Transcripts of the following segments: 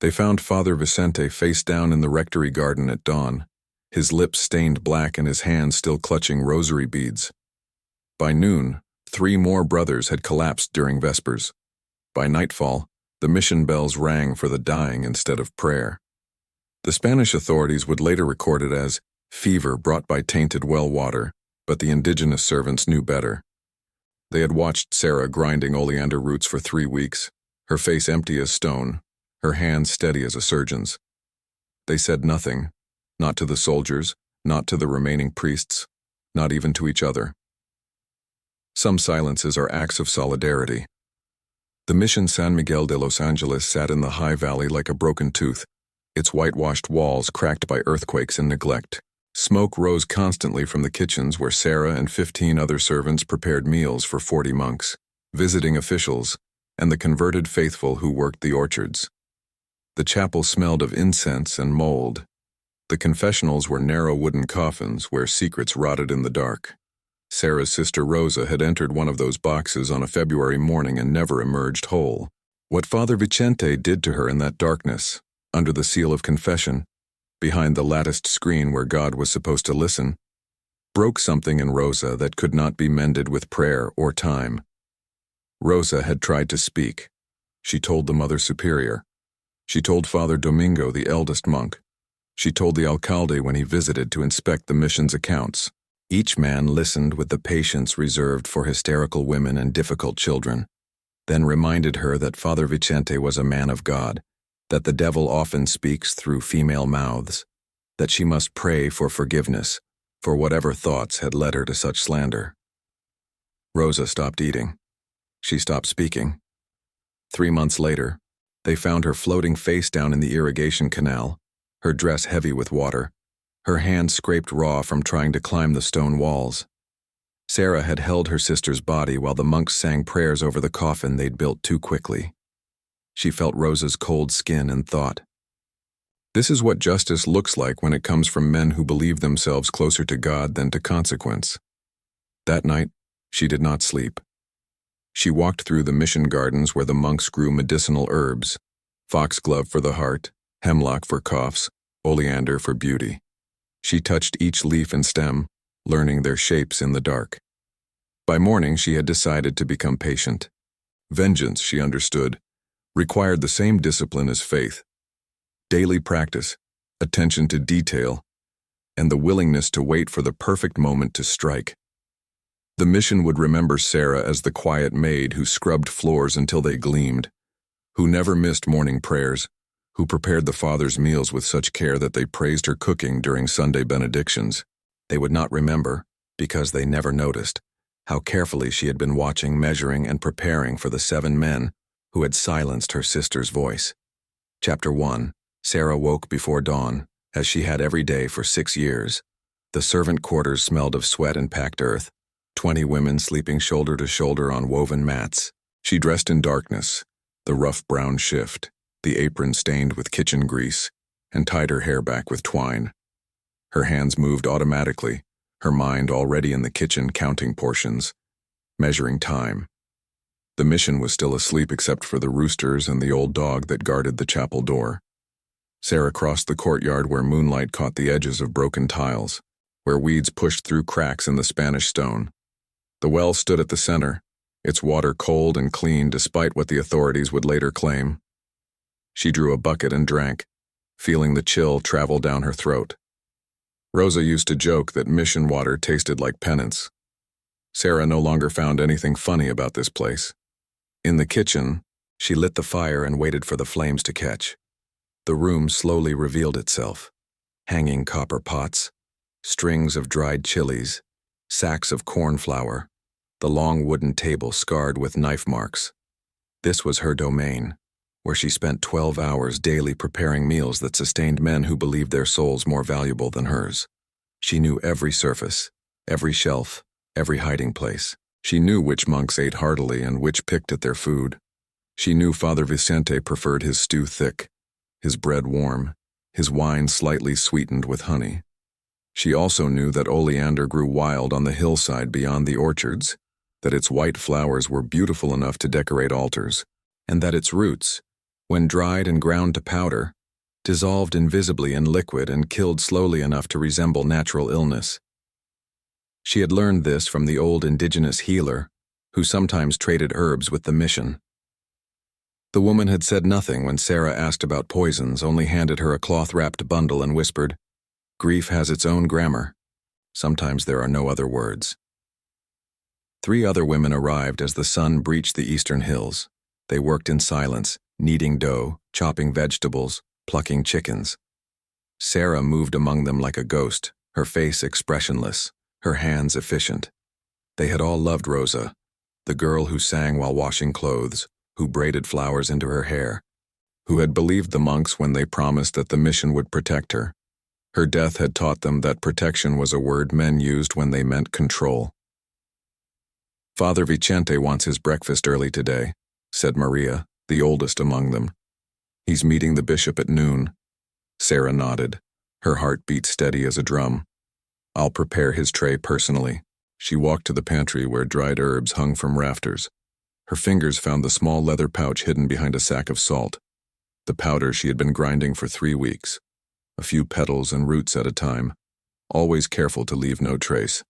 They found Father Vicente face down in the rectory garden at dawn, his lips stained black and his hands still clutching rosary beads. By noon, 3 more brothers had collapsed during Vespers. By nightfall, the mission bells rang for the dying instead of prayer. The Spanish authorities would later record it as fever brought by tainted well water, but the indigenous servants knew better. They had watched Sarah grinding oleander roots for 3 weeks, her face empty as stone, her hands steady as a surgeon's. They said nothing, not to the soldiers, not to the remaining priests, not even to each other. Some silences are acts of solidarity. The Mission San Miguel de Los Angeles sat in the high valley like a broken tooth, its whitewashed walls cracked by earthquakes and neglect. Smoke rose constantly from the kitchens where Sarah and 15 other servants prepared meals for 40 monks, visiting officials, and the converted faithful who worked the orchards. The chapel smelled of incense and mold. The confessionals were narrow wooden coffins where secrets rotted in the dark. Sarah's sister Rosa had entered one of those boxes on a February morning and never emerged whole. What Father Vicente did to her in that darkness, under the seal of confession, behind the latticed screen where God was supposed to listen, broke something in Rosa that could not be mended with prayer or time. Rosa had tried to speak. She told the Mother Superior. She told Father Domingo, the eldest monk. She told the alcalde when he visited to inspect the mission's accounts. Each man listened with the patience reserved for hysterical women and difficult children, then reminded her that Father Vicente was a man of God, that the devil often speaks through female mouths, that she must pray for forgiveness for whatever thoughts had led her to such slander. Rosa stopped eating. She stopped speaking. 3 months later, they found her floating face down in the irrigation canal, her dress heavy with water, her hands scraped raw from trying to climb the stone walls. Sarah had held her sister's body while the monks sang prayers over the coffin they'd built too quickly. She felt Rosa's cold skin and thought, "This is what justice looks like when it comes from men who believe themselves closer to God than to consequence." That night, she did not sleep. She walked through the mission gardens where the monks grew medicinal herbs, foxglove for the heart, hemlock for coughs, oleander for beauty. She touched each leaf and stem, learning their shapes in the dark. By morning, she had decided to become patient. Vengeance, she understood, required the same discipline as faith. Daily practice, attention to detail, and the willingness to wait for the perfect moment to strike. The mission would remember Sarah as the quiet maid who scrubbed floors until they gleamed, who never missed morning prayers, who prepared the Father's meals with such care that they praised her cooking during Sunday benedictions. They would not remember, because they never noticed, how carefully she had been watching, measuring, and preparing for the 7 men who had silenced her sister's voice. Chapter 1. Sarah woke before dawn, as she had every day for 6 years. The servant quarters smelled of sweat and packed earth, 20 women sleeping shoulder to shoulder on woven mats. She dressed in darkness, the rough brown shift, the apron stained with kitchen grease, and tied her hair back with twine. Her hands moved automatically, her mind already in the kitchen counting portions, measuring time. The mission was still asleep except for the roosters and the old dog that guarded the chapel door. Sarah crossed the courtyard where moonlight caught the edges of broken tiles, where weeds pushed through cracks in the Spanish stone. The well stood at the center, its water cold and clean despite what the authorities would later claim. She drew a bucket and drank, feeling the chill travel down her throat. Rosa used to joke that mission water tasted like penance. Sarah no longer found anything funny about this place. In the kitchen, she lit the fire and waited for the flames to catch. The room slowly revealed itself. Hanging copper pots, strings of dried chilies, sacks of corn flour, the long wooden table scarred with knife marks. This was her domain, where she spent 12 hours daily preparing meals that sustained men who believed their souls more valuable than hers. She knew every surface, every shelf, every hiding place. She knew which monks ate heartily and which picked at their food. She knew Father Vicente preferred his stew thick, his bread warm, his wine slightly sweetened with honey. She also knew that oleander grew wild on the hillside beyond the orchards, that its white flowers were beautiful enough to decorate altars, and that its roots, When dried and ground to powder, dissolved invisibly in liquid and killed slowly enough to resemble natural illness. She had learned this from the old indigenous healer, who sometimes traded herbs with the mission. The woman had said nothing when Sarah asked about poisons, only handed her a cloth-wrapped bundle and whispered, "Grief has its own grammar. Sometimes there are no other words." 3 other women arrived as the sun breached the eastern hills. They worked in silence, kneading dough, chopping vegetables, plucking chickens. Sarah moved among them like a ghost, her face expressionless, her hands efficient. They had all loved Rosa, the girl who sang while washing clothes, who braided flowers into her hair, who had believed the monks when they promised that the mission would protect her. Her death had taught them that protection was a word men used when they meant control. "Father Vicente wants his breakfast early today," said Maria, the oldest among them. "He's meeting the bishop at noon." Sarah nodded. Her heart beat steady as a drum. "I'll prepare his tray personally." She walked to the pantry where dried herbs hung from rafters. Her fingers found the small leather pouch hidden behind a sack of salt, the powder she had been grinding for 3 weeks, a few petals and roots at a time, always careful to leave no trace.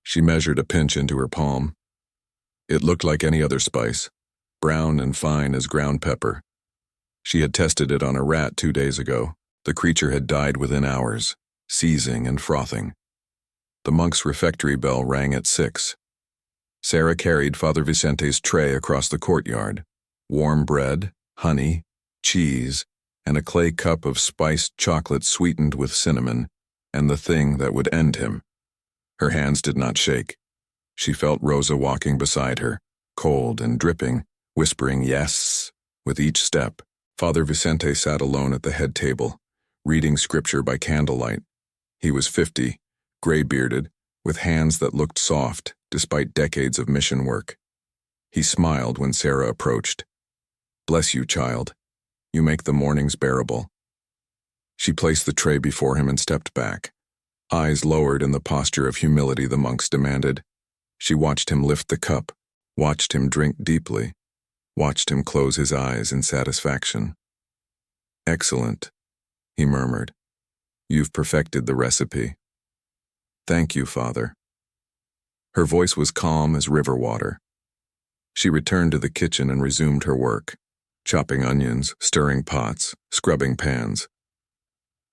She measured a pinch into her palm. It looked like any other spice, brown and fine as ground pepper. She had tested it on a rat 2 days ago. The creature had died within hours, seizing and frothing. The monk's refectory bell rang at 6. Sarah carried Father Vicente's tray across the courtyard. Warm bread, honey, cheese, and a clay cup of spiced chocolate sweetened with cinnamon, and the thing that would end him. Her hands did not shake. She felt Rosa walking beside her, cold and dripping, whispering yes with each step. Father Vicente sat alone at the head table, reading scripture by candlelight. He was 50, gray-bearded, with hands that looked soft despite decades of mission work. He smiled when Sarah approached. "Bless you, child. You make the mornings bearable." She placed the tray before him and stepped back, eyes lowered in the posture of humility the monks demanded. She watched him lift the cup, watched him drink deeply, watched him close his eyes in satisfaction. "Excellent," he murmured. "You've perfected the recipe." "Thank you, Father." Her voice was calm as river water. She returned to the kitchen and resumed her work, chopping onions, stirring pots, scrubbing pans.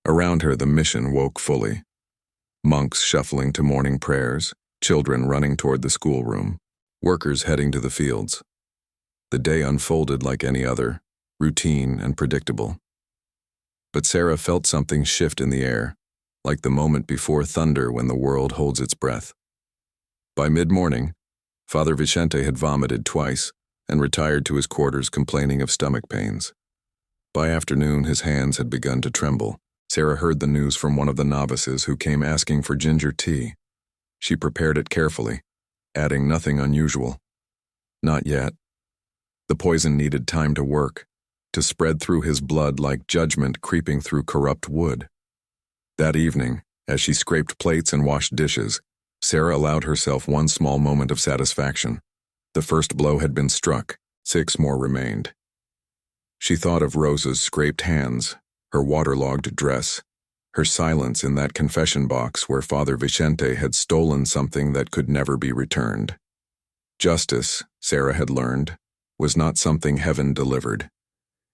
Around her the mission woke fully. Monks shuffling to morning prayers, children running toward the schoolroom, workers heading to the fields. The day unfolded like any other, routine and predictable. But Sarah felt something shift in the air, like the moment before thunder when the world holds its breath. By mid-morning, Father Vicente had vomited twice and retired to his quarters complaining of stomach pains. By afternoon, his hands had begun to tremble. Sarah heard the news from one of the novices who came asking for ginger tea. She prepared it carefully, adding nothing unusual. Not yet. The poison needed time to work, to spread through his blood like judgment creeping through corrupt wood. That evening, as she scraped plates and washed dishes, Sarah allowed herself one small moment of satisfaction. The first blow had been struck, 6 more remained. She thought of Rosa's scraped hands, her waterlogged dress, her silence in that confession box where Father Vicente had stolen something that could never be returned. Justice, Sarah had learned, was not something heaven delivered.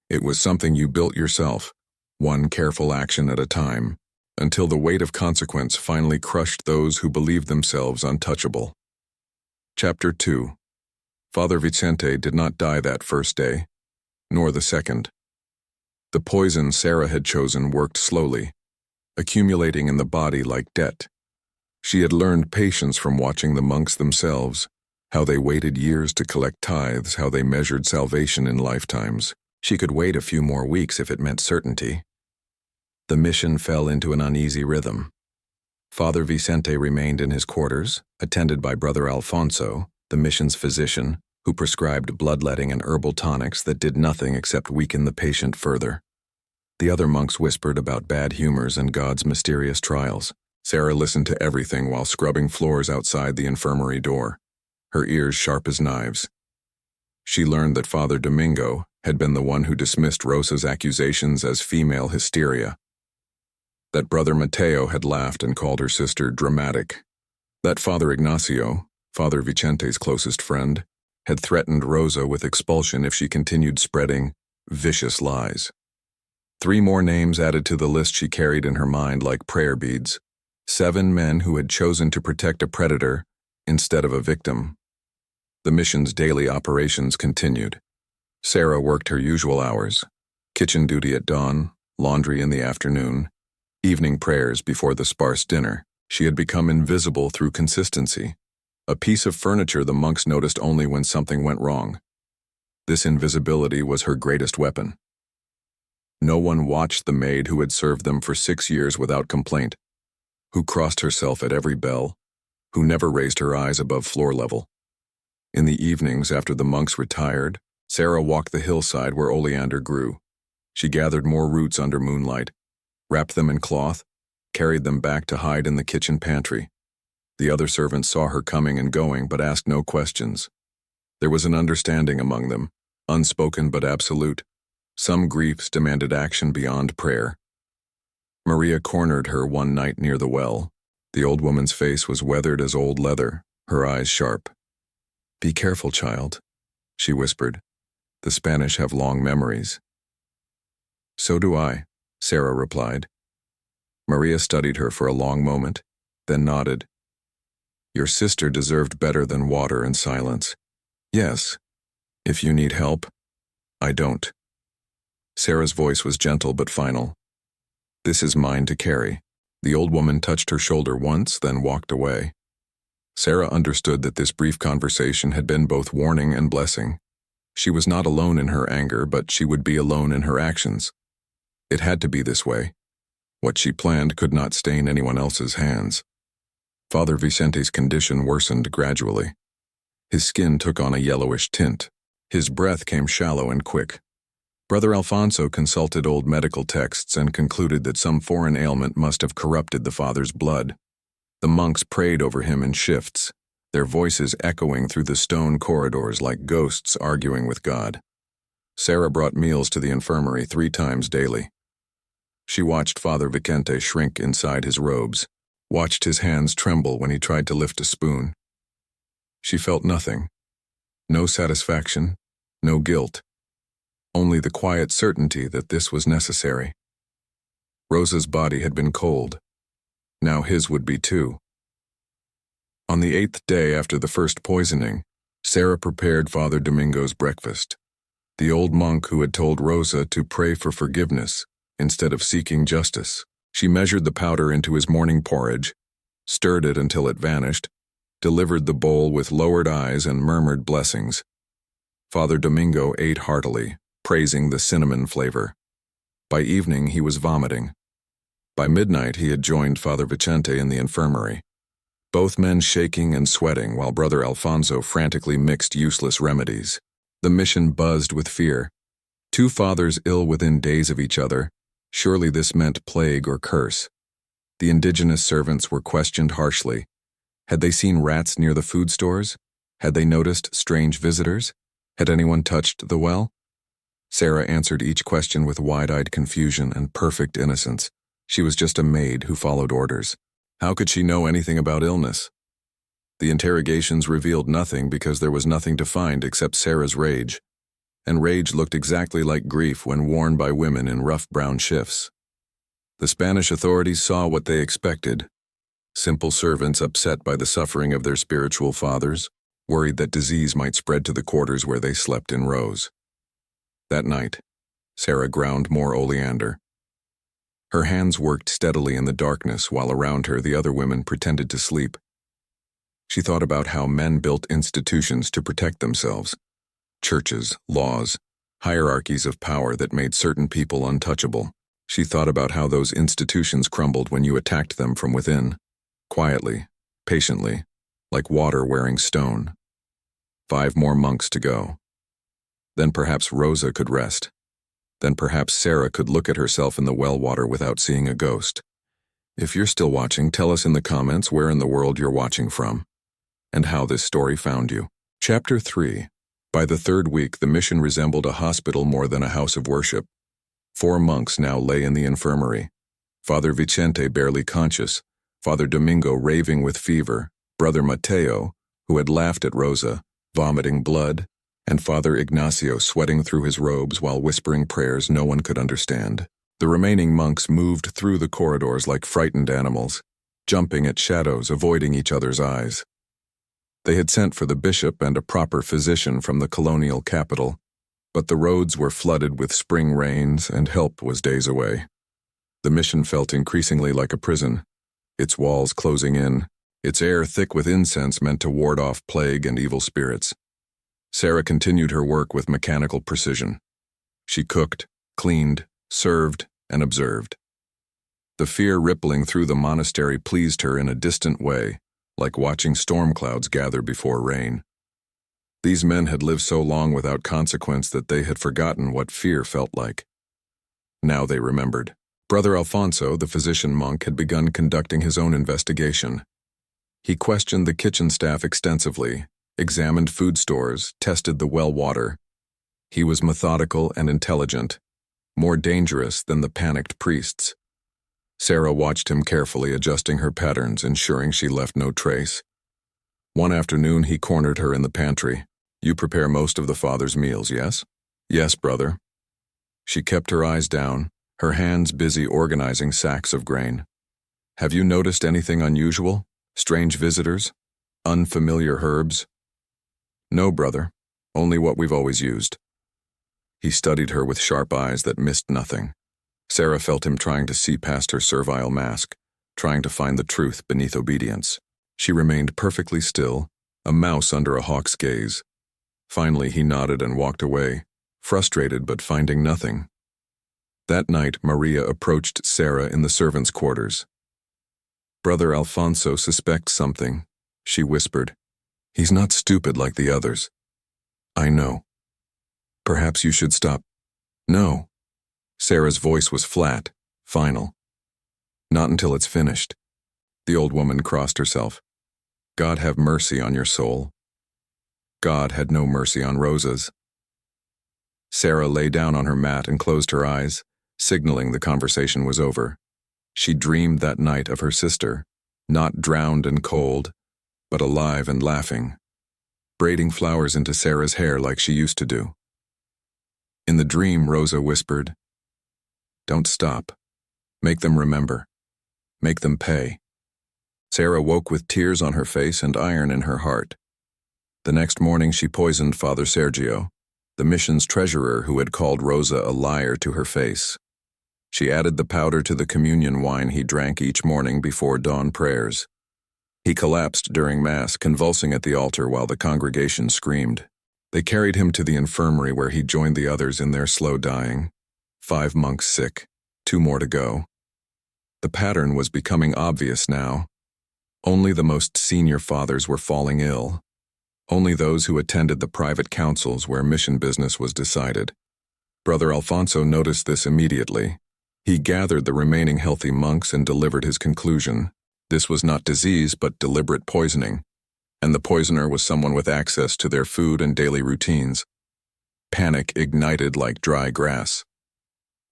It was something you built yourself, one careful action at a time, until the weight of consequence finally crushed those who believed themselves untouchable. Chapter 2. Father Vicente did not die that first day, nor the second. The poison Sarah had chosen worked slowly, accumulating in the body like debt. She had learned patience from watching the monks themselves, how they waited years to collect tithes, how they measured salvation in lifetimes. She could wait a few more weeks if it meant certainty. The mission fell into an uneasy rhythm. Father Vicente remained in his quarters, attended by Brother Alfonso, the mission's physician, who prescribed bloodletting and herbal tonics that did nothing except weaken the patient further. The other monks whispered about bad humors and God's mysterious trials. Sarah listened to everything while scrubbing floors outside the infirmary door, her ears sharp as knives. She learned that Father Domingo, had been the one who dismissed Rosa's accusations as female hysteria. That Brother Matteo had laughed and called her sister dramatic. That Father Ignacio, Father Vicente's closest friend, had threatened Rosa with expulsion if she continued spreading vicious lies. 3 more names added to the list she carried in her mind like prayer beads. 7 men who had chosen to protect a predator instead of a victim. The mission's daily operations continued. Sarah worked her usual hours: kitchen duty at dawn, laundry in the afternoon, evening prayers before the sparse dinner. She had become invisible through consistency, a piece of furniture the monks noticed only when something went wrong. This invisibility was her greatest weapon. No one watched the maid who had served them for 6 years without complaint, who crossed herself at every bell, who never raised her eyes above floor level. In the evenings after the monks retired, Sarah walked the hillside where oleander grew. She gathered more roots under moonlight, wrapped them in cloth, carried them back to hide in the kitchen pantry. The other servants saw her coming and going but asked no questions. There was an understanding among them, unspoken but absolute. Some griefs demanded action beyond prayer. Maria cornered her one night near the well. The old woman's face was weathered as old leather, her eyes sharp. "Be careful, child," she whispered. "The Spanish have long memories." "So do I," Sarah replied. Maria studied her for a long moment, then nodded. "Your sister deserved better than water and silence. Yes, if you need help, I don't." Sarah's voice was gentle but final. "This is mine to carry." The old woman touched her shoulder once, then walked away. Sarah understood that this brief conversation had been both warning and blessing. She was not alone in her anger, but she would be alone in her actions. It had to be this way. What she planned could not stain anyone else's hands. Father Vicente's condition worsened gradually. His skin took on a yellowish tint. His breath came shallow and quick. Brother Alfonso consulted old medical texts and concluded that some foreign ailment must have corrupted the father's blood. The monks prayed over him in shifts, their voices echoing through the stone corridors like ghosts arguing with God. Sarah brought meals to the infirmary 3 times daily. She watched Father Vicente shrink inside his robes, watched his hands tremble when he tried to lift a spoon. She felt nothing. No satisfaction, no guilt. Only the quiet certainty that this was necessary. Rosa's body had been cold. Now his would be too. On the 8th day after the first poisoning, Sarah prepared Father Domingo's breakfast. The old monk who had told Rosa to pray for forgiveness instead of seeking justice. She measured the powder into his morning porridge, stirred it until it vanished, delivered the bowl with lowered eyes and murmured blessings. Father Domingo ate heartily, praising the cinnamon flavor. By evening he was vomiting. By midnight he had joined Father Vicente in the infirmary, both men shaking and sweating while Brother Alfonso frantically mixed useless remedies. The mission buzzed with fear. 2 fathers ill within days of each other. Surely this meant plague or curse. The indigenous servants were questioned harshly. Had they seen rats near the food stores? Had they noticed strange visitors? Had anyone touched the well? Sarah answered each question with wide-eyed confusion and perfect innocence. She was just a maid who followed orders. How could she know anything about illness? The interrogations revealed nothing because there was nothing to find except Sarah's rage. And rage looked exactly like grief when worn by women in rough brown shifts. The Spanish authorities saw what they expected. Simple servants upset by the suffering of their spiritual fathers, worried that disease might spread to the quarters where they slept in rows. That night, Sarah ground more oleander. Her hands worked steadily in the darkness while around her the other women pretended to sleep. She thought about how men built institutions to protect themselves. Churches, laws, hierarchies of power that made certain people untouchable. She thought about how those institutions crumbled when you attacked them from within, quietly, patiently, like water wearing stone. 5 more monks to go. Then perhaps Rosa could rest. Then perhaps Sarah could look at herself in the well water without seeing a ghost. If you're still watching, tell us in the comments where in the world you're watching from, and how this story found you. Chapter 3. By the third week, the mission resembled a hospital more than a house of worship. 4 monks now lay in the infirmary. Father Vicente barely conscious, Father Domingo raving with fever, Brother Mateo, who had laughed at Rosa, vomiting blood, and Father Ignacio sweating through his robes while whispering prayers no one could understand. The remaining monks moved through the corridors like frightened animals, jumping at shadows, avoiding each other's eyes. They had sent for the bishop and a proper physician from the colonial capital, but the roads were flooded with spring rains and help was days away. The mission felt increasingly like a prison, its walls closing in, its air thick with incense meant to ward off plague and evil spirits. Sarah continued her work with mechanical precision. She cooked, cleaned, served, and observed. The fear rippling through the monastery pleased her in a distant way, like watching storm clouds gather before rain. These men had lived so long without consequence that they had forgotten what fear felt like. Now they remembered. Brother Alfonso, the physician monk, had begun conducting his own investigation. He questioned the kitchen staff extensively, examined food stores, tested the well water. He was methodical and intelligent, more dangerous than the panicked priests. Sarah watched him carefully, adjusting her patterns, ensuring she left no trace. One afternoon, he cornered her in the pantry. "You prepare most of the father's meals, yes?" "Yes, brother." She kept her eyes down, her hands busy organizing sacks of grain. "Have you noticed anything unusual? Strange visitors? Unfamiliar herbs?" "No, brother. Only what we've always used." He studied her with sharp eyes that missed nothing. Sarah felt him trying to see past her servile mask, trying to find the truth beneath obedience. She remained perfectly still, a mouse under a hawk's gaze. Finally, he nodded and walked away, frustrated but finding nothing. That night, Maria approached Sarah in the servants' quarters. "Brother Alfonso suspects something," she whispered. "He's not stupid like the others." "I know. Perhaps you should stop." "No." Sarah's voice was flat, final. "Not until it's finished." The old woman crossed herself. "God have mercy on your soul." God had no mercy on Rosa's. Sarah lay down on her mat and closed her eyes, signaling the conversation was over. She dreamed that night of her sister, not drowned and cold, but alive and laughing, braiding flowers into Sarah's hair like she used to do. In the dream, Rosa whispered, "Don't stop. Make them remember. Make them pay." Sarah woke with tears on her face and iron in her heart. The next morning she poisoned Father Sergio, the mission's treasurer who had called Rosa a liar to her face. She added the powder to the communion wine he drank each morning before dawn prayers. He collapsed during Mass, convulsing at the altar while the congregation screamed. They carried him to the infirmary where he joined the others in their slow dying. 5 monks sick, 2 more to go. The pattern was becoming obvious now. Only the most senior fathers were falling ill. Only those who attended the private councils where mission business was decided. Brother Alfonso noticed this immediately. He gathered the remaining healthy monks and delivered his conclusion. This was not disease but deliberate poisoning, and the poisoner was someone with access to their food and daily routines. Panic ignited like dry grass.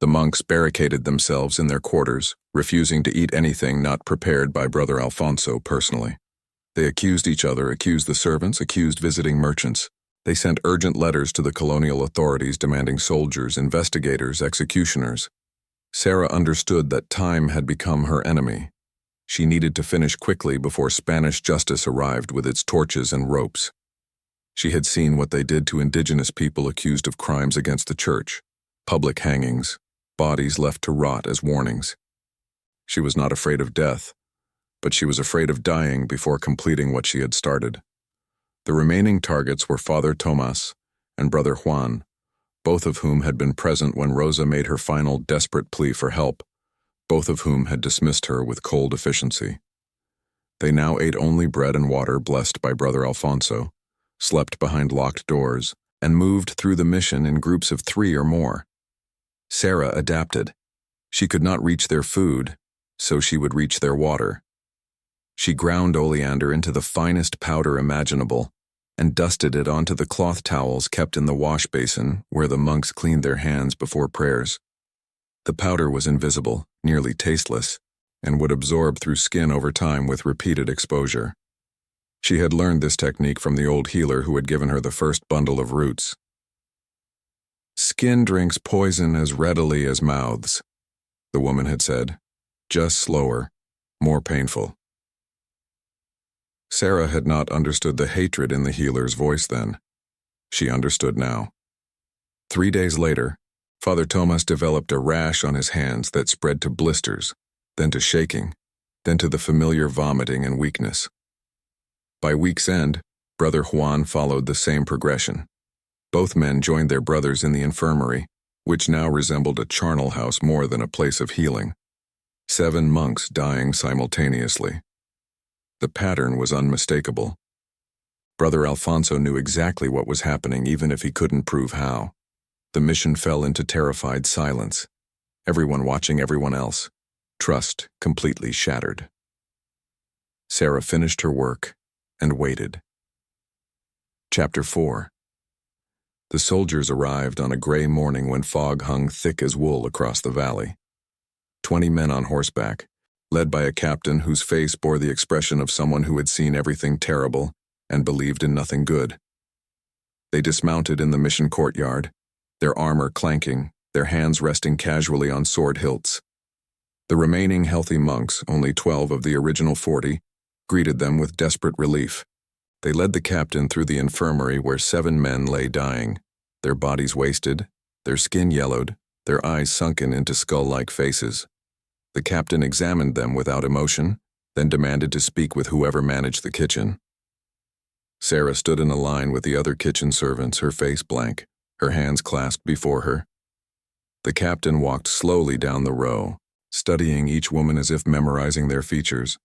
The monks barricaded themselves in their quarters, refusing to eat anything not prepared by Brother Alfonso personally. They accused each other, accused the servants, accused visiting merchants. They sent urgent letters to the colonial authorities demanding soldiers, investigators, executioners. Sarah understood that time had become her enemy. She needed to finish quickly before Spanish justice arrived with its torches and ropes. She had seen what they did to indigenous people accused of crimes against the church, public hangings, bodies left to rot as warnings. She was not afraid of death, but she was afraid of dying before completing what she had started. The remaining targets were Father Tomas and Brother Juan, both of whom had been present when Rosa made her final desperate plea for help, both of whom had dismissed her with cold efficiency. They now ate only bread and water blessed by Brother Alfonso, slept behind locked doors, and moved through the mission in groups of 3 or more. Sarah adapted. She could not reach their food, so she would reach their water. She ground oleander into the finest powder imaginable, and dusted it onto the cloth towels kept in the wash basin where the monks cleaned their hands before prayers. The powder was invisible, nearly tasteless, and would absorb through skin over time with repeated exposure. She had learned this technique from the old healer who had given her the first bundle of roots. "Skin drinks poison as readily as mouths," the woman had said, just slower, more painful. Sarah had not understood the hatred in the healer's voice then. She understood now. 3 days later, Father Thomas developed a rash on his hands that spread to blisters, then to shaking, then to the familiar vomiting and weakness. By week's end, Brother Juan followed the same progression. Both men joined their brothers in the infirmary, which now resembled a charnel house more than a place of healing. 7 monks dying simultaneously. The pattern was unmistakable. Brother Alfonso knew exactly what was happening even if he couldn't prove how. The mission fell into terrified silence, everyone watching everyone else, trust completely shattered. Sarah finished her work and waited. Chapter 4. The soldiers arrived on a gray morning when fog hung thick as wool across the valley. 20 men on horseback, led by a captain whose face bore the expression of someone who had seen everything terrible and believed in nothing good. They dismounted in the mission courtyard, their armor clanking, their hands resting casually on sword hilts. The remaining healthy monks, only 12 of the original 40, greeted them with desperate relief. They led the captain through the infirmary where 7 men lay dying, their bodies wasted, their skin yellowed, their eyes sunken into skull-like faces. The captain examined them without emotion, then demanded to speak with whoever managed the kitchen. Sarah stood in a line with the other kitchen servants, her face blank, her hands clasped before her. The captain walked slowly down the row, studying each woman as if memorizing their features.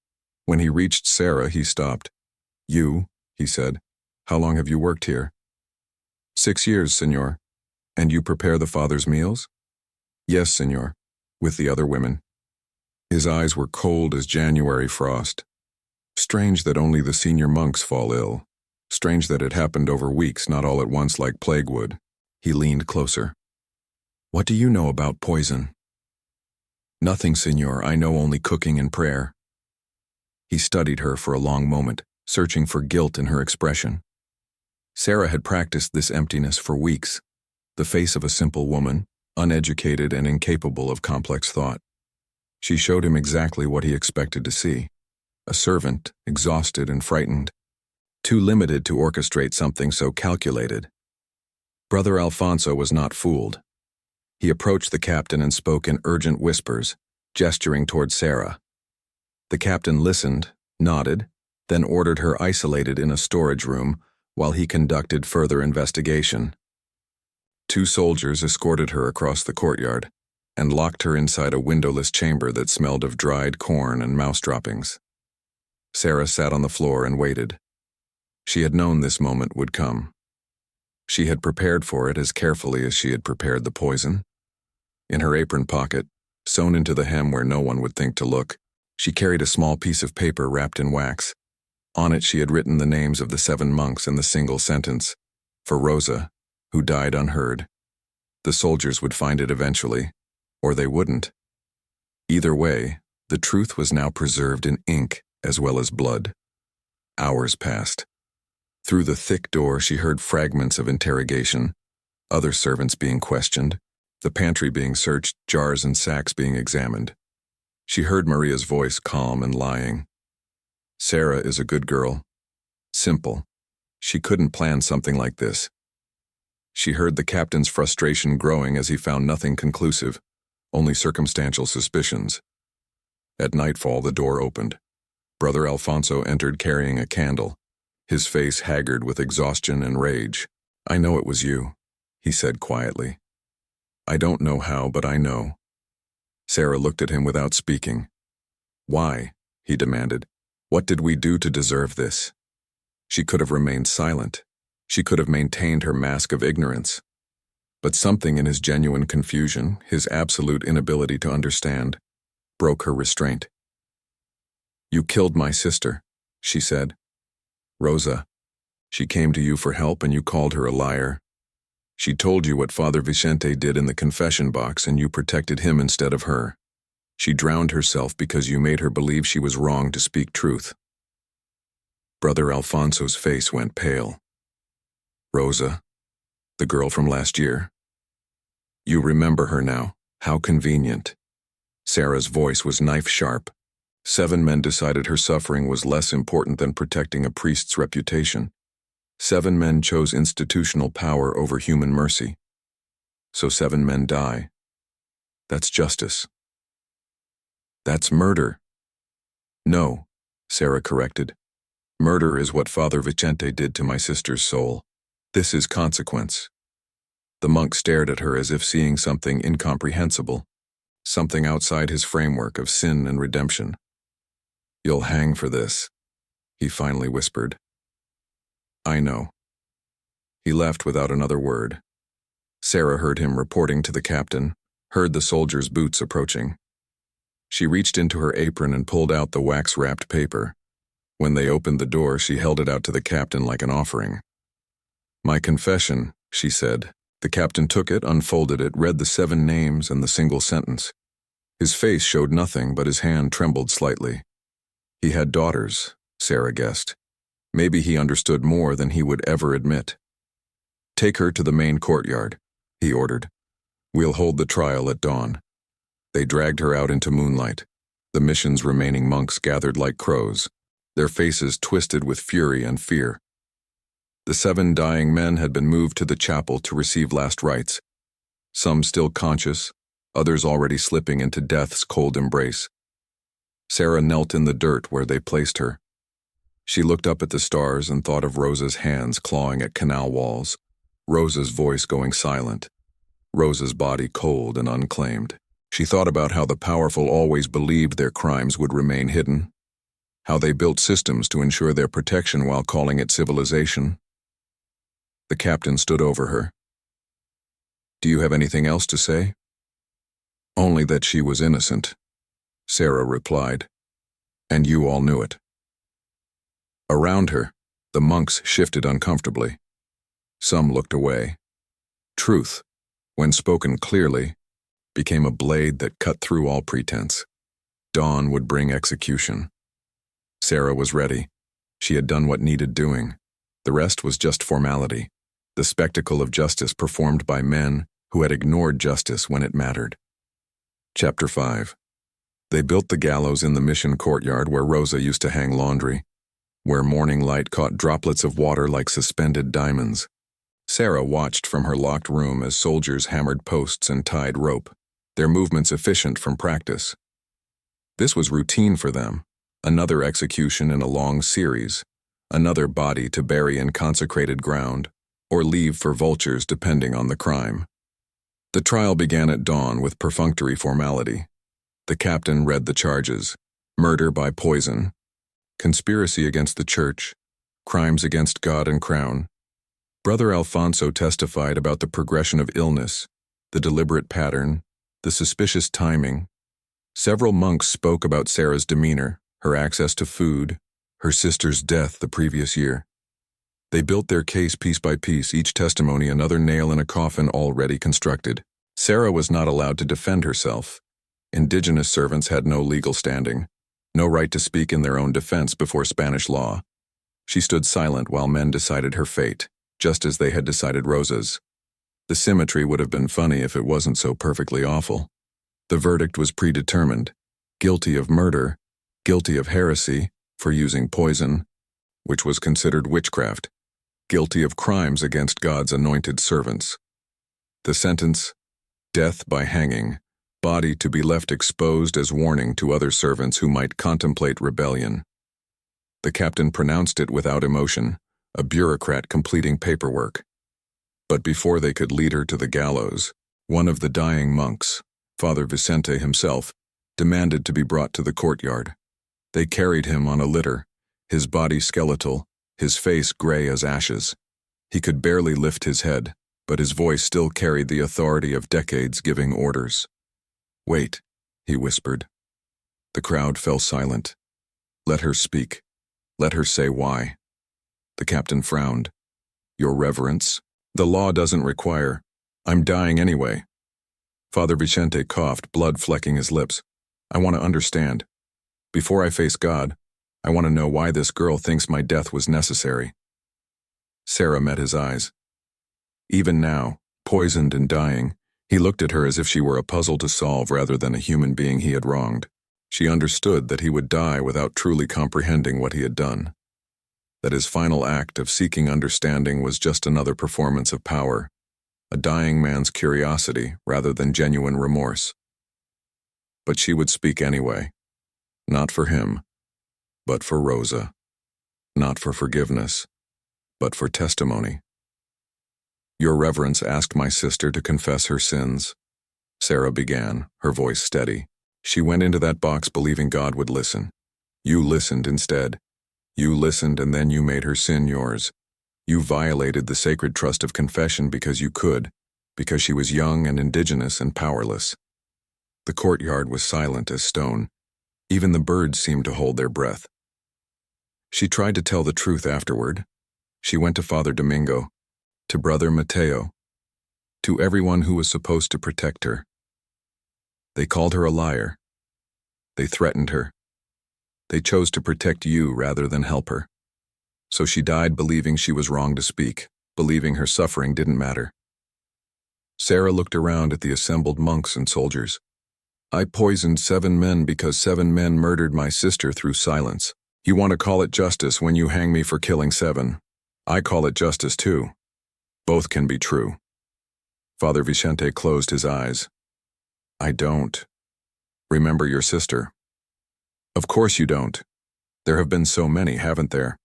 When he reached Sarah, he stopped. "You," he said, "how long have you worked here?" 6 years, senor. And you prepare the father's meals?" "Yes, senor, with the other women." His eyes were cold as January frost. Strange that only the senior monks fall ill. Strange that it happened over weeks, not all at once like plague would. He leaned closer. "What do you know about poison?" "Nothing, senor. I know only cooking and prayer." He studied her for a long moment, searching for guilt in her expression. Sarah had practiced this emptiness for weeks, the face of a simple woman, uneducated and incapable of complex thought. She showed him exactly what he expected to see. A servant, exhausted and frightened, too limited to orchestrate something so calculated. Brother Alfonso was not fooled. He approached the captain and spoke in urgent whispers, gesturing toward Sarah. The captain listened, nodded, then ordered her isolated in a storage room while he conducted further investigation. 2 soldiers escorted her across the courtyard and locked her inside a windowless chamber that smelled of dried corn and mouse droppings. Sarah sat on the floor and waited. She had known this moment would come. She had prepared for it as carefully as she had prepared the poison. In her apron pocket, sewn into the hem where no one would think to look, she carried a small piece of paper wrapped in wax. On it she had written the names of the 7 monks in the single sentence, "For Rosa, who died unheard." The soldiers would find it eventually, or they wouldn't. Either way, the truth was now preserved in ink as well as blood. Hours passed. Through the thick door she heard fragments of interrogation, other servants being questioned, the pantry being searched, jars and sacks being examined. She heard Maria's voice calm and lying. Sarah is a good girl. Simple. She couldn't plan something like this. She heard the captain's frustration growing as he found nothing conclusive, only circumstantial suspicions. At nightfall the door opened. Brother Alfonso entered carrying a candle, his face haggard with exhaustion and rage. "I know it was you," he said quietly. "I don't know how, but I know." Sarah looked at him without speaking. "Why?" he demanded. "What did we do to deserve this?" She could have remained silent. She could have maintained her mask of ignorance. But something in his genuine confusion, his absolute inability to understand, broke her restraint. "You killed my sister," she said. "Rosa." She came to you for help and you called her a liar. She told you what Father Vicente did in the confession box and you protected him instead of her. She drowned herself because you made her believe she was wrong to speak truth. Brother Alfonso's face went pale. Rosa, the girl from last year. You remember her now. How convenient. Sarah's voice was knife-sharp. 7 men decided her suffering was less important than protecting a priest's reputation. 7 men chose institutional power over human mercy. So 7 men die. That's justice. That's murder. No, Sarah corrected. Murder is what Father Vicente did to my sister's soul. This is consequence. The monk stared at her as if seeing something incomprehensible, something outside his framework of sin and redemption. You'll hang for this, he finally whispered. I know. He left without another word. Sarah heard him reporting to the captain, heard the soldier's boots approaching. She reached into her apron and pulled out the wax-wrapped paper. When they opened the door, she held it out to the captain like an offering. My confession, she said. The captain took it, unfolded it, read the 7 names and the single sentence. His face showed nothing, but his hand trembled slightly. He had daughters, Sarah guessed. Maybe he understood more than he would ever admit. Take her to the main courtyard, he ordered. We'll hold the trial at dawn. They dragged her out into moonlight. The mission's remaining monks gathered like crows, their faces twisted with fury and fear. The 7 dying men had been moved to the chapel to receive last rites, some still conscious, others already slipping into death's cold embrace. Sarah knelt in the dirt where they placed her. She looked up at the stars and thought of Rosa's hands clawing at canal walls, Rosa's voice going silent, Rosa's body cold and unclaimed. She thought about how the powerful always believed their crimes would remain hidden, how they built systems to ensure their protection while calling it civilization. The captain stood over her. Do you have anything else to say? Only that she was innocent, Sarah replied, and you all knew it. Around her, the monks shifted uncomfortably. Some looked away. Truth, when spoken clearly, became a blade that cut through all pretense. Dawn would bring execution. Sarah was ready. She had done what needed doing. The rest was just formality, the spectacle of justice performed by men who had ignored justice when it mattered. Chapter 5. They built the gallows in the mission courtyard where Rosa used to hang laundry, where morning light caught droplets of water like suspended diamonds. Sarah watched from her locked room as soldiers hammered posts and tied rope, their movements efficient from practice. This was routine for them, another execution in a long series, another body to bury in consecrated ground, or leave for vultures depending on the crime. The trial began at dawn with perfunctory formality. The captain read the charges: murder by poison, conspiracy against the church, crimes against God and crown. Brother Alfonso testified about the progression of illness, the deliberate pattern, the suspicious timing. Several monks spoke about Sarah's demeanor, her access to food, her sister's death the previous year. They built their case piece by piece, each testimony another nail in a coffin already constructed. Sarah was not allowed to defend herself. Indigenous servants had no legal standing, no right to speak in their own defense before Spanish law. She stood silent while men decided her fate, just as they had decided Rosa's. The symmetry would have been funny if it wasn't so perfectly awful. The verdict was predetermined: guilty of murder, guilty of heresy for using poison, which was considered witchcraft, guilty of crimes against God's anointed servants. The sentence: death by hanging, body to be left exposed as warning to other servants who might contemplate rebellion. The captain pronounced it without emotion, a bureaucrat completing paperwork. But before they could lead her to the gallows, one of the dying monks, Father Vicente himself, demanded to be brought to the courtyard. They carried him on a litter, his body skeletal, his face gray as ashes. He could barely lift his head, but his voice still carried the authority of decades giving orders. Wait, he whispered. The crowd fell silent. Let her speak. Let her say why. The captain frowned. Your reverence? The law doesn't require. I'm dying anyway. Father Vicente coughed, blood flecking his lips. I want to understand. Before I face God, I want to know why this girl thinks my death was necessary. Sarah met his eyes. Even now, poisoned and dying, he looked at her as if she were a puzzle to solve rather than a human being he had wronged. She understood that he would die without truly comprehending what he had done. That his final act of seeking understanding was just another performance of power, a dying man's curiosity rather than genuine remorse. But she would speak anyway. Not for him, but for Rosa. Not for forgiveness, but for testimony. Your Reverence asked my sister to confess her sins. Sarah began, her voice steady. She went into that box believing God would listen. You listened instead. You listened and then you made her sin yours. You violated the sacred trust of confession because you could, because she was young and indigenous and powerless. The courtyard was silent as stone. Even the birds seemed to hold their breath. She tried to tell the truth afterward. She went to Father Domingo, to Brother Mateo, to everyone who was supposed to protect her. They called her a liar. They threatened her. They chose to protect you rather than help her. So she died believing she was wrong to speak, believing her suffering didn't matter. Sarah looked around at the assembled monks and soldiers. I poisoned 7 men because 7 men murdered my sister through silence. You want to call it justice when you hang me for killing 7. I call it justice too. Both can be true. Father Vicente closed his eyes. I don't. Remember your sister. Of course you don't. There have been so many, haven't there?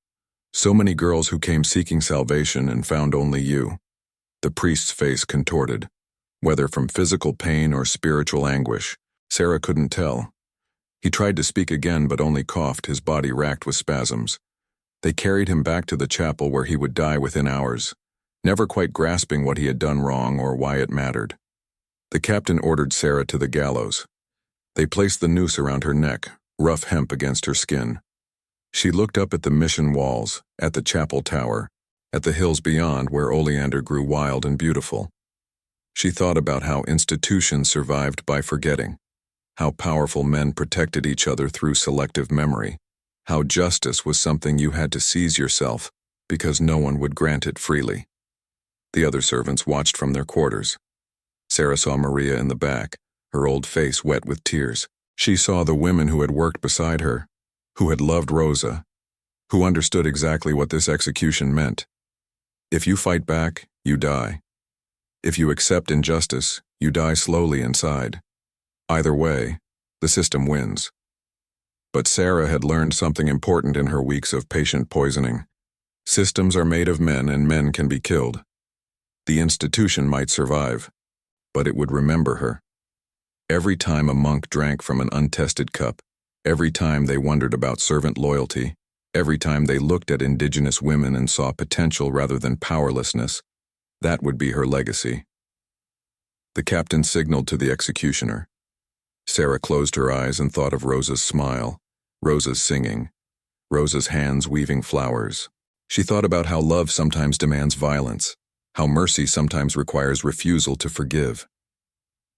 So many girls who came seeking salvation and found only you. The priest's face contorted. Whether from physical pain or spiritual anguish, Sarah couldn't tell. He tried to speak again but only coughed, his body racked with spasms. They carried him back to the chapel where he would die within hours, never quite grasping what he had done wrong or why it mattered. The captain ordered Sarah to the gallows. They placed the noose around her neck, rough hemp against her skin. She looked up at the mission walls, at the chapel tower, at the hills beyond where oleander grew wild and beautiful. She thought about how institutions survived by forgetting, how powerful men protected each other through selective memory, how justice was something you had to seize yourself because no one would grant it freely. The other servants watched from their quarters. Sarah saw Maria in the back, her old face wet with tears. She saw the women who had worked beside her, who had loved Rosa, who understood exactly what this execution meant. If you fight back, you die. If you accept injustice, you die slowly inside. Either way, the system wins. But Sarah had learned something important in her weeks of patient poisoning. Systems are made of men and men can be killed. The institution might survive, but it would remember her. Every time a monk drank from an untested cup, every time they wondered about servant loyalty, every time they looked at indigenous women and saw potential rather than powerlessness, that would be her legacy. The captain signaled to the executioner. Sarah closed her eyes and thought of Rosa's smile, Rosa's singing, Rosa's hands weaving flowers. She thought about how love sometimes demands violence, how mercy sometimes requires refusal to forgive.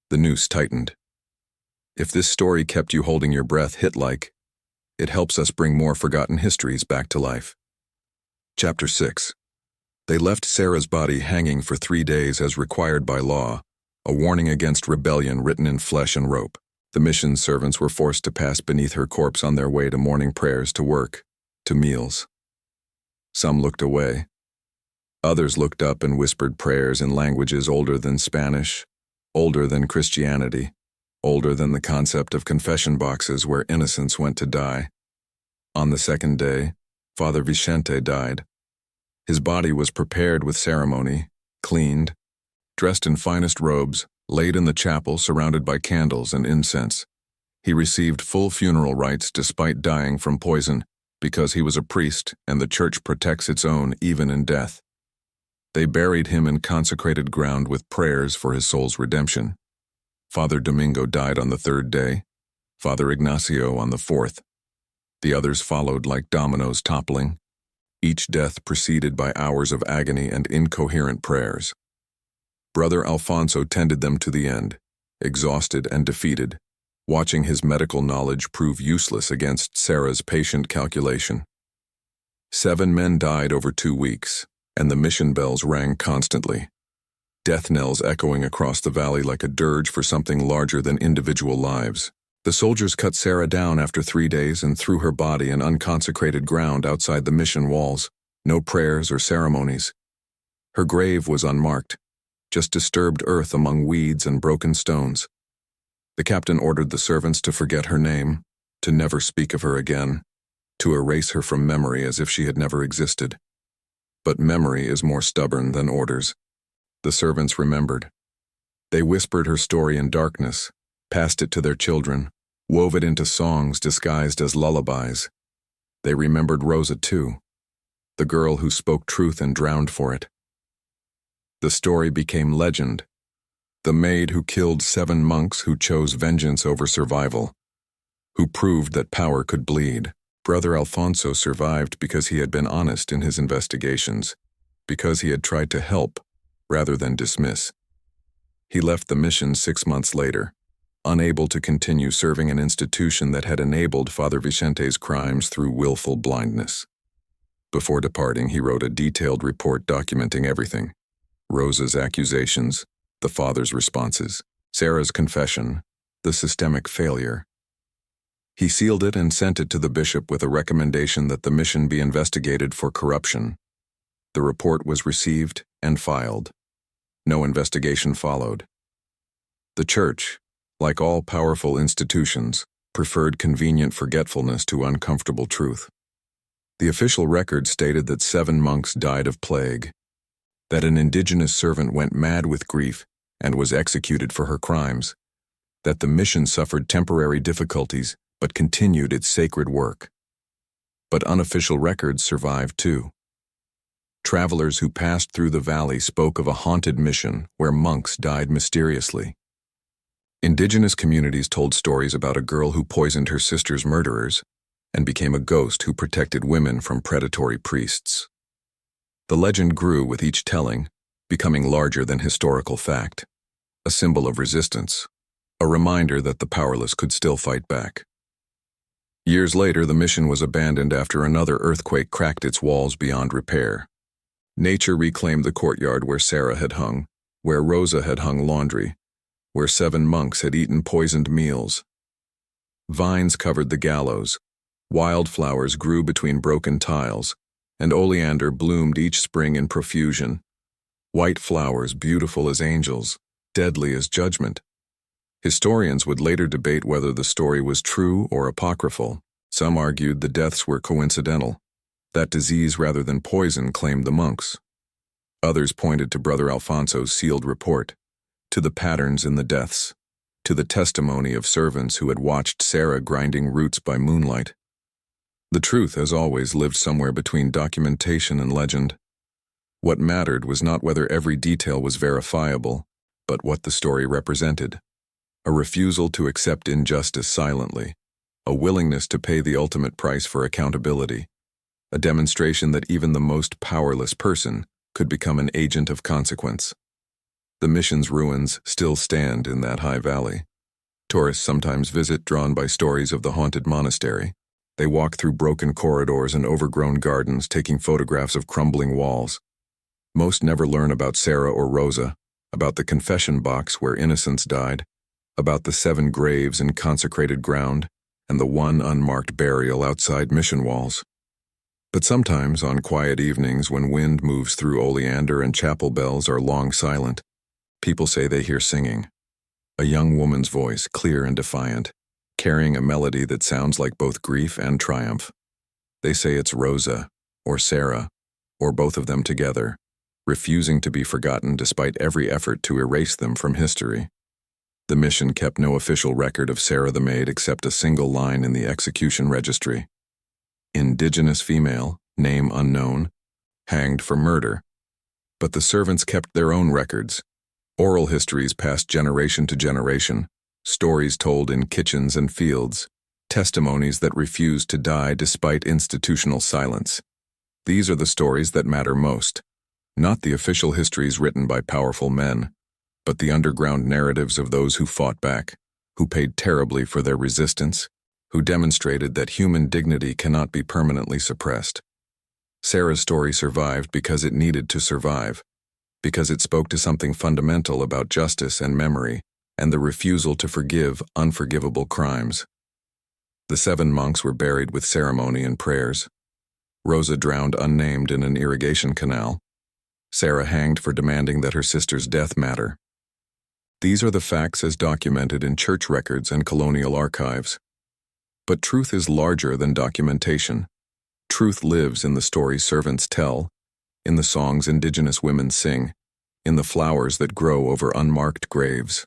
The noose tightened. If this story kept you holding your breath hit-like, it helps us bring more forgotten histories back to life. Chapter 6. They left Sarah's body hanging for 3 days as required by law, a warning against rebellion written in flesh and rope. The mission servants were forced to pass beneath her corpse on their way to morning prayers, to work, to meals. Some looked away. Others looked up and whispered prayers in languages older than Spanish, older than Christianity, older than the concept of confession boxes where innocents went to die. On the 2nd day, Father Vicente died. His body was prepared with ceremony, cleaned, dressed in finest robes, laid in the chapel surrounded by candles and incense. He received full funeral rites despite dying from poison, because he was a priest and the church protects its own even in death. They buried him in consecrated ground with prayers for his soul's redemption. Father Domingo died on the 3rd day, Father Ignacio on the 4th. The others followed like dominoes toppling. each death preceded by hours of agony and incoherent prayers. Brother Alfonso tended them to the end, exhausted and defeated, watching his medical knowledge prove useless against Sarah's patient calculation. 7 men died over 2 weeks, and the mission bells rang constantly, death knells echoing across the valley like a dirge for something larger than individual lives. The soldiers cut Sarah down after 3 days and threw her body in unconsecrated ground outside the mission walls, no prayers or ceremonies. Her grave was unmarked, just disturbed earth among weeds and broken stones. The captain ordered the servants to forget her name, to never speak of her again, to erase her from memory as if she had never existed. But memory is more stubborn than orders. The servants remembered. They whispered her story in darkness, passed it to their children, wove it into songs disguised as lullabies. They remembered Rosa too, the girl who spoke truth and drowned for it. The story became legend. The maid who killed 7 monks who chose vengeance over survival, who proved that power could bleed. Brother Alfonso survived because he had been honest in his investigations, because he had tried to help rather than dismiss. He left the mission 6 months later, unable to continue serving an institution that had enabled Father Vicente's crimes through willful blindness. Before departing, he wrote a detailed report documenting everything: Rosa's accusations, the father's responses, Sarah's confession, the systemic failure. He sealed it and sent it to the bishop with a recommendation that the mission be investigated for corruption. The report was received and filed. No investigation followed. The church, like all powerful institutions, preferred convenient forgetfulness to uncomfortable truth. The official record stated that 7 monks died of plague, that an indigenous servant went mad with grief and was executed for her crimes, that the mission suffered temporary difficulties but continued its sacred work. But unofficial records survived too. Travelers who passed through the valley spoke of a haunted mission where monks died mysteriously. Indigenous communities told stories about a girl who poisoned her sister's murderers and became a ghost who protected women from predatory priests. The legend grew with each telling, becoming larger than historical fact, a symbol of resistance, a reminder that the powerless could still fight back. Years later, the mission was abandoned after another earthquake cracked its walls beyond repair. Nature reclaimed the courtyard where Sarah had hung, where Rosa had hung laundry, where 7 monks had eaten poisoned meals. Vines covered the gallows, wildflowers grew between broken tiles, and oleander bloomed each spring in profusion. White flowers beautiful as angels, deadly as judgment. Historians would later debate whether the story was true or apocryphal. Some argued the deaths were coincidental, that disease rather than poison claimed the monks. Others pointed to Brother Alfonso's sealed report, to the patterns in the deaths, to the testimony of servants who had watched Sarah grinding roots by moonlight. The truth, as always, lived somewhere between documentation and legend. What mattered was not whether every detail was verifiable, but what the story represented. A refusal to accept injustice silently, a willingness to pay the ultimate price for accountability, a demonstration that even the most powerless person could become an agent of consequence. The mission's ruins still stand in that high valley. Tourists sometimes visit, drawn by stories of the haunted monastery. They walk through broken corridors and overgrown gardens, taking photographs of crumbling walls. Most never learn about Sarah or Rosa, about the confession box where innocents died, about the 7 graves in consecrated ground, and the 1 unmarked burial outside mission walls. But sometimes, on quiet evenings when wind moves through oleander and chapel bells are long silent, people say they hear singing. A young woman's voice, clear and defiant, carrying a melody that sounds like both grief and triumph. They say it's Rosa, or Sarah, or both of them together, refusing to be forgotten despite every effort to erase them from history. The mission kept no official record of Sarah the maid except a single line in the execution registry. Indigenous female, name unknown, hanged for murder. But the servants kept their own records, oral histories passed generation to generation, stories told in kitchens and fields, testimonies that refused to die despite institutional silence. These are the stories that matter most, not the official histories written by powerful men, but the underground narratives of those who fought back, who paid terribly for their resistance, who demonstrated that human dignity cannot be permanently suppressed. Sarah's story survived because it needed to survive, because it spoke to something fundamental about justice and memory, and the refusal to forgive unforgivable crimes. The 7 monks were buried with ceremony and prayers. Rosa drowned unnamed in an irrigation canal. Sarah hanged for demanding that her sister's death matter. These are the facts as documented in church records and colonial archives. But truth is larger than documentation. Truth lives in the stories servants tell, in the songs indigenous women sing, in the flowers that grow over unmarked graves.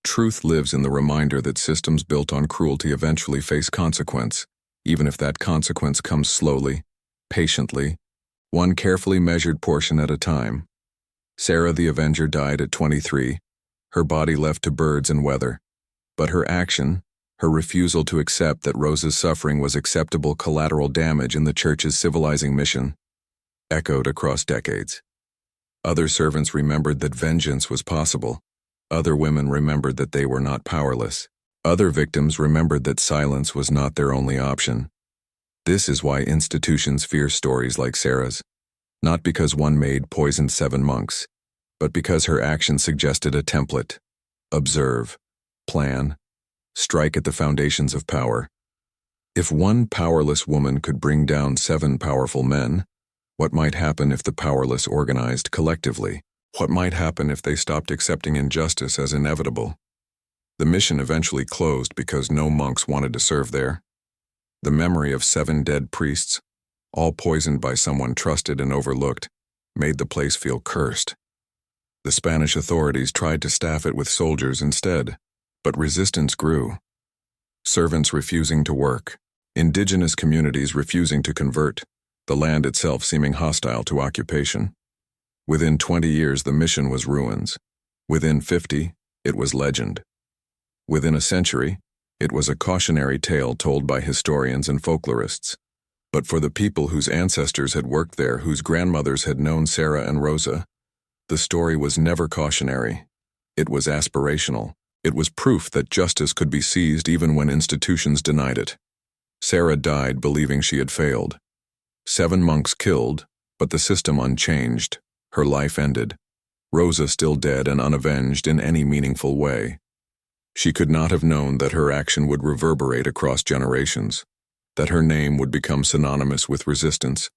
Truth lives in the reminder that systems built on cruelty eventually face consequence, even if that consequence comes slowly, patiently, one carefully measured portion at a time. Sarah the Avenger died at 23, her body left to birds and weather. But her action, her refusal to accept that Rosa's suffering was acceptable collateral damage in the Church's civilizing mission, echoed across decades. Other servants remembered that vengeance was possible. Other women remembered that they were not powerless. Other victims remembered that silence was not their only option. This is why institutions fear stories like Sarah's, not because one maid poisoned 7 monks, but because her action suggested a template. Observe, plan, strike at the foundations of power. If one powerless woman could bring down 7 powerful men, what might happen if the powerless organized collectively? What might happen if they stopped accepting injustice as inevitable? The mission eventually closed because no monks wanted to serve there. The memory of 7 dead priests, all poisoned by someone trusted and overlooked, made the place feel cursed. The Spanish authorities tried to staff it with soldiers instead, but resistance grew. Servants refusing to work, indigenous communities refusing to convert, the land itself seeming hostile to occupation. Within 20 years, the mission was ruins. Within 50, it was legend. Within a century, it was a cautionary tale told by historians and folklorists. But for the people whose ancestors had worked there, whose grandmothers had known Sarah and Rosa, the story was never cautionary. It was aspirational. It was proof that justice could be seized even when institutions denied it. Sarah died believing she had failed. 7 monks killed, but the system unchanged. Her life ended. Rosa still dead and unavenged in any meaningful way. She could not have known that her action would reverberate across generations, that her name would become synonymous with resistance,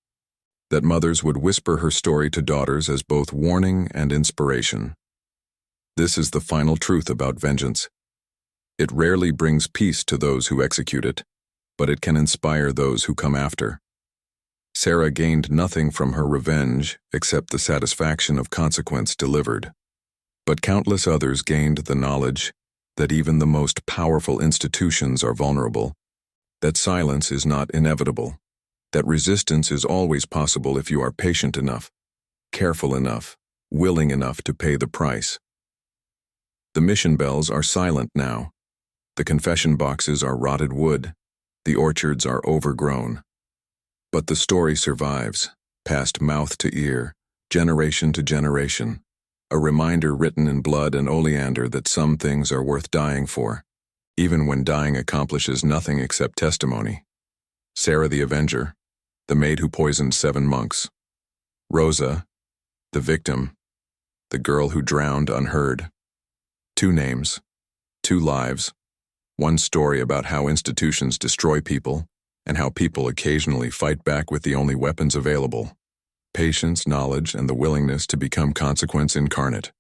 that mothers would whisper her story to daughters as both warning and inspiration. This is the final truth about vengeance. It rarely brings peace to those who execute it, but it can inspire those who come after. Sarah gained nothing from her revenge except the satisfaction of consequence delivered. But countless others gained the knowledge that even the most powerful institutions are vulnerable, that silence is not inevitable, that resistance is always possible if you are patient enough, careful enough, willing enough to pay the price. The mission bells are silent now. The confession boxes are rotted wood. The orchards are overgrown. But the story survives, passed mouth to ear, generation to generation, a reminder written in blood and oleander that some things are worth dying for, even when dying accomplishes nothing except testimony. Sarah the Avenger, the maid who poisoned 7 monks. Rosa, the victim, the girl who drowned unheard. 2 names, 2 lives, 1 story about how institutions destroy people and how people occasionally fight back with the only weapons available: patience, knowledge, and the willingness to become consequence incarnate.